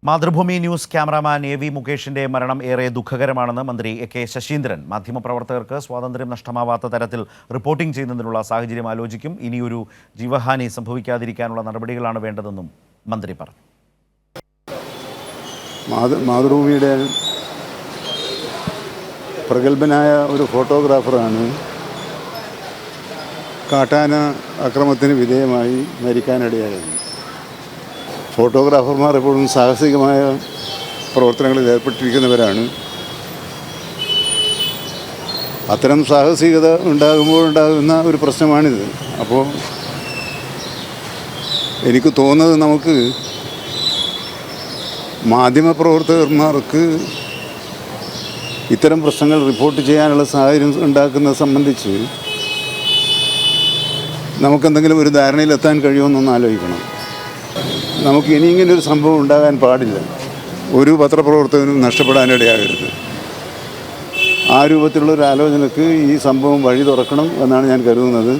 Mathrubhumi news cameraman എ.വി. മുകേഷിന്റെ മരണം ഏറെ ദുഃഖകരമാണെന്ന് മന്ത്രി കെ ശശീന്ദ്രൻ. മാധ്യമപ്രവർത്തകർക്ക് സ്വാതന്ത്ര്യം നഷ്ടമാവാത്ത തരത്തിൽ റിപ്പോർട്ടിംഗ് ചെയ്യുന്നതിനുള്ള സാഹചര്യം ആലോചിക്കും. ഇനിയൊരു ജീവഹാനി സംഭവിക്കാതിരിക്കാനുള്ള നടപടികളാണ് വേണ്ടതെന്നും മന്ത്രി പറഞ്ഞു. മാതൃഭൂമിയുടെ പ്രഗത്ഭനായ ഒരു ഫോട്ടോഗ്രാഫറാണ് കാട്ടാന അക്രമത്തിന് വിധേയമായി മരിക്കാനിടയായത്. ഫോട്ടോഗ്രാഫർമാർ എപ്പോഴും സാഹസികമായ പ്രവർത്തനങ്ങളിൽ ഏർപ്പെട്ടിരിക്കുന്നവരാണ്. അത്തരം സാഹസികത ഉണ്ടാകുന്ന ഒരു പ്രശ്നമാണിത്. അപ്പോൾ എനിക്ക് തോന്നുന്നത് നമുക്ക് മാധ്യമപ്രവർത്തകന്മാർക്ക് ഇത്തരം പ്രശ്നങ്ങൾ റിപ്പോർട്ട് ചെയ്യാനുള്ള സാഹചര്യം ഉണ്ടാക്കുന്നത് സംബന്ധിച്ച് നമുക്കെന്തെങ്കിലും ഒരു ധാരണയിലെത്താൻ കഴിയുമെന്നൊന്ന് ആലോചിക്കണം. നമുക്ക് ഇനി ഇങ്ങനൊരു സംഭവം ഉണ്ടാകാൻ പാടില്ല. ഒരു പത്രപ്രവർത്തകനും നഷ്ടപ്പെടാനിടയാകരുത്. ആ രൂപത്തിലുള്ളൊരു ആലോചനയ്ക്ക് ഈ സംഭവം വഴി തുറക്കണം എന്നാണ് ഞാൻ കരുതുന്നത്.